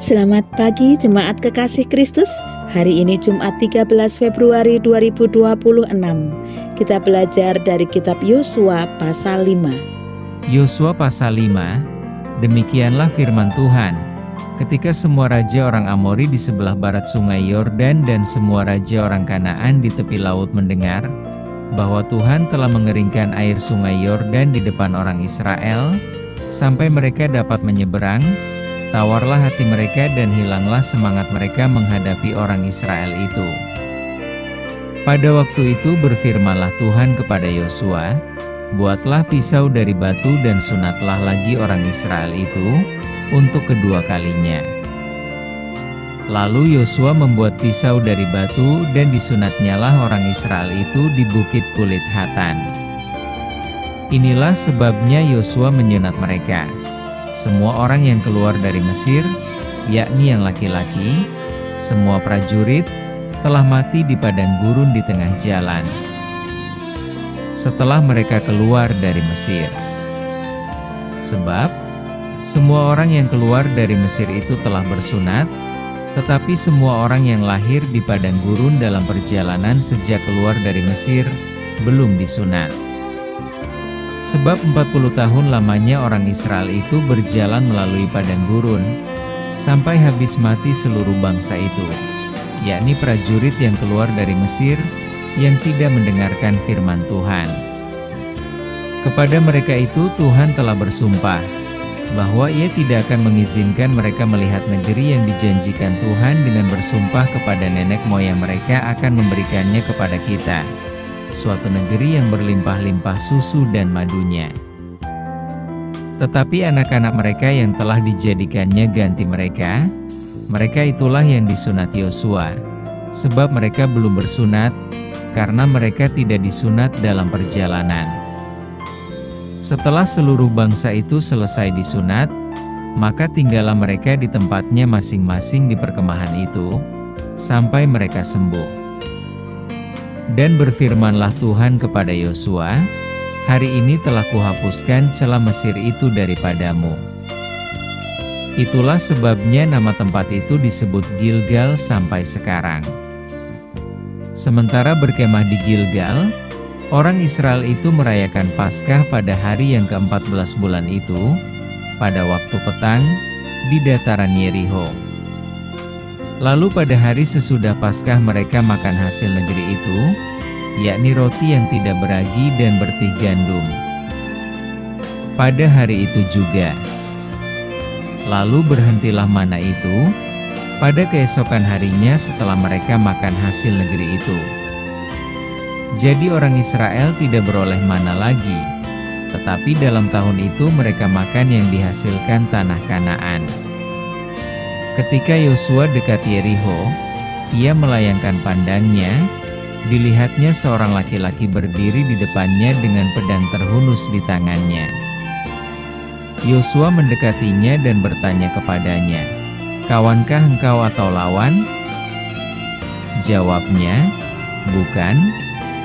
Selamat pagi Jemaat Kekasih Kristus. Hari ini Jumat 13 Februari 2026. Kita belajar dari kitab Yosua pasal 5. Yosua pasal 5, demikianlah firman Tuhan. Ketika semua raja orang Amori di sebelah barat sungai Yordan dan semua raja orang Kanaan di tepi laut mendengar bahwa Tuhan telah mengeringkan air sungai Yordan di depan orang Israel, sampai mereka dapat menyeberang, tawarlah hati mereka dan hilanglah semangat mereka menghadapi orang Israel itu. Pada waktu itu berfirmanlah Tuhan kepada Yosua, buatlah pisau dari batu dan sunatlah lagi orang Israel itu untuk kedua kalinya. Lalu Yosua membuat pisau dari batu dan disunatnyalah orang Israel itu di bukit kulit Hatan. Inilah sebabnya Yosua menyunat mereka. Semua orang yang keluar dari Mesir, yakni yang laki-laki, semua prajurit, telah mati di padang gurun di tengah jalan setelah mereka keluar dari Mesir. Sebab semua orang yang keluar dari Mesir itu telah bersunat, tetapi semua orang yang lahir di padang gurun dalam perjalanan sejak keluar dari Mesir belum disunat. Sebab 40 tahun lamanya orang Israel itu berjalan melalui padang gurun, sampai habis mati seluruh bangsa itu, yakni prajurit yang keluar dari Mesir, yang tidak mendengarkan firman Tuhan. Kepada mereka itu Tuhan telah bersumpah, bahwa Ia tidak akan mengizinkan mereka melihat negeri yang dijanjikan Tuhan dengan bersumpah kepada nenek moyang mereka akan memberikannya kepada kita, suatu negeri yang berlimpah-limpah susu dan madunya. Tetapi anak-anak mereka yang telah dijadikannya ganti mereka itulah yang disunat Yosua, sebab mereka belum bersunat, karena mereka tidak disunat dalam perjalanan. Setelah seluruh bangsa itu selesai disunat, maka tinggallah mereka di tempatnya masing-masing di perkemahan itu, sampai mereka sembuh. Dan berfirmanlah Tuhan kepada Yosua, hari ini telah kuhapuskan celah Mesir itu daripadamu. Itulah sebabnya nama tempat itu disebut Gilgal sampai sekarang. Sementara berkemah di Gilgal, orang Israel itu merayakan Paskah pada hari yang ke-14 bulan itu, pada waktu petang, di dataran Yeriho. Lalu pada hari sesudah Paskah mereka makan hasil negeri itu, yakni roti yang tidak beragi dan bertih gandum. Pada hari itu juga. Lalu berhentilah mana itu, pada keesokan harinya setelah mereka makan hasil negeri itu. Jadi orang Israel tidak beroleh mana lagi, tetapi dalam tahun itu mereka makan yang dihasilkan tanah Kanaan. Ketika Yosua dekat Yeriho, ia melayangkan pandangnya, dilihatnya seorang laki-laki berdiri di depannya dengan pedang terhunus di tangannya. Yosua mendekatinya dan bertanya kepadanya, "Kawankah engkau atau lawan?" Jawabnya, "Bukan,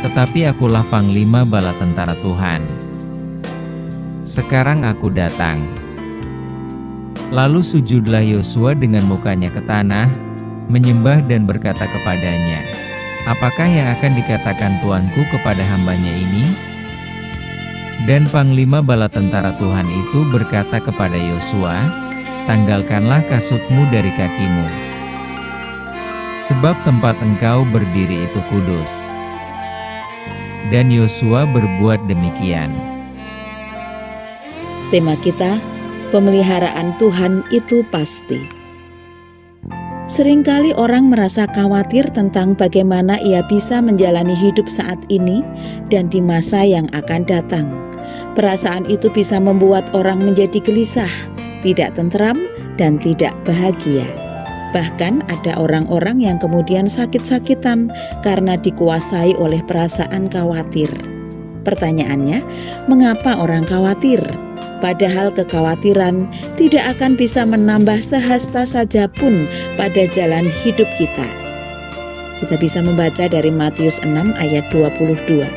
tetapi akulah panglima bala tentara Tuhan. Sekarang aku datang." Lalu sujudlah Yosua dengan mukanya ke tanah, menyembah dan berkata kepadanya, "Apakah yang akan dikatakan Tuanku kepada hambanya ini?" Dan panglima bala tentara Tuhan itu berkata kepada Yosua, "Tanggalkanlah kasutmu dari kakimu, sebab tempat engkau berdiri itu kudus." Dan Yosua berbuat demikian. Tema kita, pemeliharaan Tuhan itu pasti. Seringkali orang merasa khawatir tentang bagaimana ia bisa menjalani hidup saat ini dan di masa yang akan datang. Perasaan itu bisa membuat orang menjadi gelisah, tidak tentram, dan tidak bahagia. Bahkan ada orang-orang yang kemudian sakit-sakitan karena dikuasai oleh perasaan khawatir. Pertanyaannya, mengapa orang khawatir? Padahal kekhawatiran tidak akan bisa menambah sehasta saja pun pada jalan hidup kita. Kita bisa membaca dari Matius 6 ayat 22.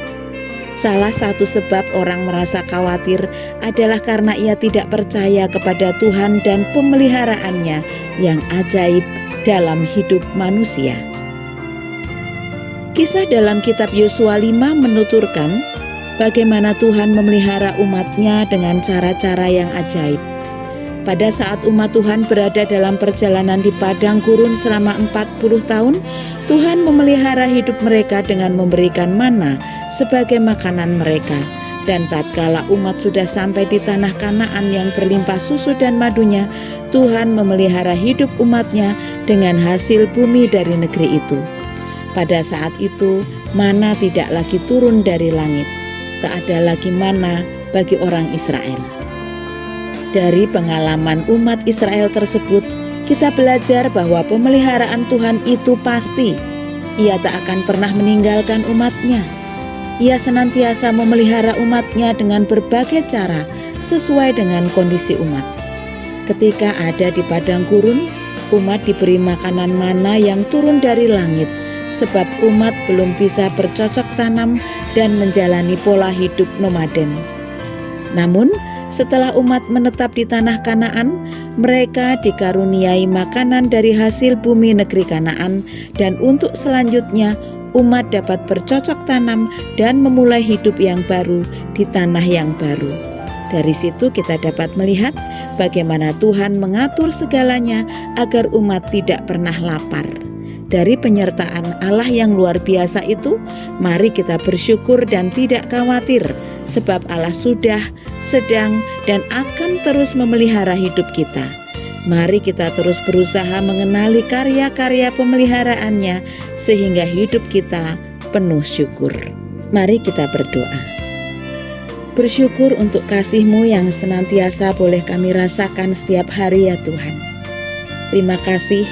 Salah satu sebab orang merasa khawatir adalah karena ia tidak percaya kepada Tuhan dan pemeliharaannya yang ajaib dalam hidup manusia. Kisah dalam kitab Yosua 5 menuturkan bagaimana Tuhan memelihara umat-Nya dengan cara-cara yang ajaib. Pada saat umat Tuhan berada dalam perjalanan di padang gurun selama 40 tahun, Tuhan memelihara hidup mereka dengan memberikan mana sebagai makanan mereka. Dan tatkala umat sudah sampai di tanah Kanaan yang berlimpah susu dan madunya, Tuhan memelihara hidup umat-Nya dengan hasil bumi dari negeri itu. Pada saat itu, mana tidak lagi turun dari langit. Tak ada lagi mana bagi orang Israel. Dari pengalaman umat Israel tersebut, kita belajar bahwa pemeliharaan Tuhan itu pasti. Ia tak akan pernah meninggalkan umat-Nya. Ia senantiasa memelihara umat-Nya dengan berbagai cara sesuai dengan kondisi umat. Ketika ada di padang gurun, umat diberi makanan mana yang turun dari langit, sebab umat belum bisa bercocok tanam dan menjalani pola hidup nomaden. Namun, setelah umat menetap di tanah Kanaan, mereka dikaruniai makanan dari hasil bumi negeri Kanaan, dan untuk selanjutnya umat dapat bercocok tanam dan memulai hidup yang baru di tanah yang baru. Dari situ kita dapat melihat bagaimana Tuhan mengatur segalanya agar umat tidak pernah lapar. Dari penyertaan Allah yang luar biasa itu, mari kita bersyukur dan tidak khawatir, sebab Allah sudah, sedang, dan akan terus memelihara hidup kita. Mari kita terus berusaha mengenali karya-karya pemeliharaannya, sehingga hidup kita penuh syukur. Mari kita berdoa. Bersyukur untuk kasih-Mu yang senantiasa boleh kami rasakan setiap hari ya Tuhan. Terima kasih.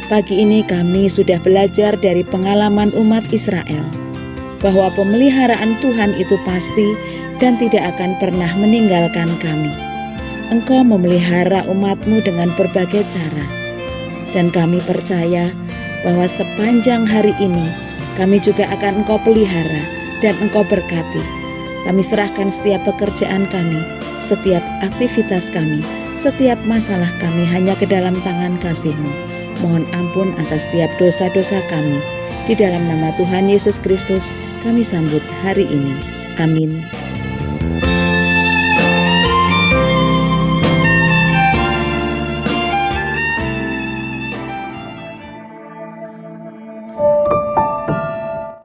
Pagi ini kami sudah belajar dari pengalaman umat Israel bahwa pemeliharaan Tuhan itu pasti dan tidak akan pernah meninggalkan kami. Engkau memelihara umat-Mu dengan berbagai cara, dan kami percaya bahwa sepanjang hari ini kami juga akan Engkau pelihara dan Engkau berkati. Kami serahkan setiap pekerjaan kami, setiap aktivitas kami, setiap masalah kami hanya ke dalam tangan kasih-Mu. Mohon ampun atas setiap dosa-dosa kami. Di dalam nama Tuhan Yesus Kristus kami sambut hari ini. Amin.